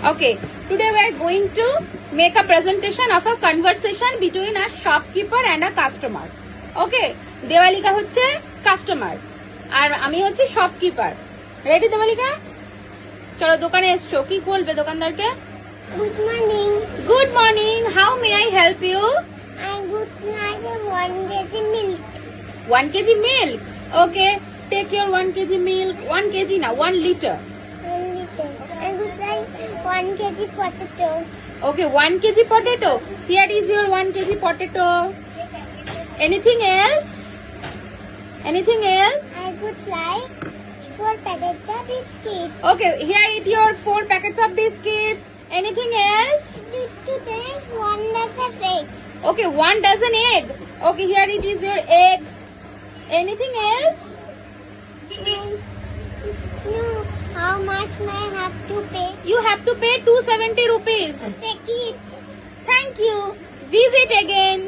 Okay, today we are going to make a presentation of a conversation between a shopkeeper and a customer. Okay, দেওয়ালিকা হচ্ছে customer আর আমি হচ্ছে shopkeeper. Ready দেওয়ালিকা? চলো দোকানে এসছো, কি বলবে দোকানদারকে? Good morning. Good morning. How may I help you? I would like a 1 kg milk. 1 kg milk. Okay, take your 1 kg milk. 1 kg now, 1 liter. 1 liter. I would like 1 kg potato. Okay, 1 kg potato. Here is your 1 kg potato. Anything else? Anything else? I would like 4 packets of biscuits. Okay, here is your 4 packets of biscuits. Anything else? Today 1 dozen egg. Okay, 1 dozen egg. Okay, here it is your egg. Anything else? No. How much may I have to pay? You have to pay 270 rupees. Take it. Thank you. Visit again.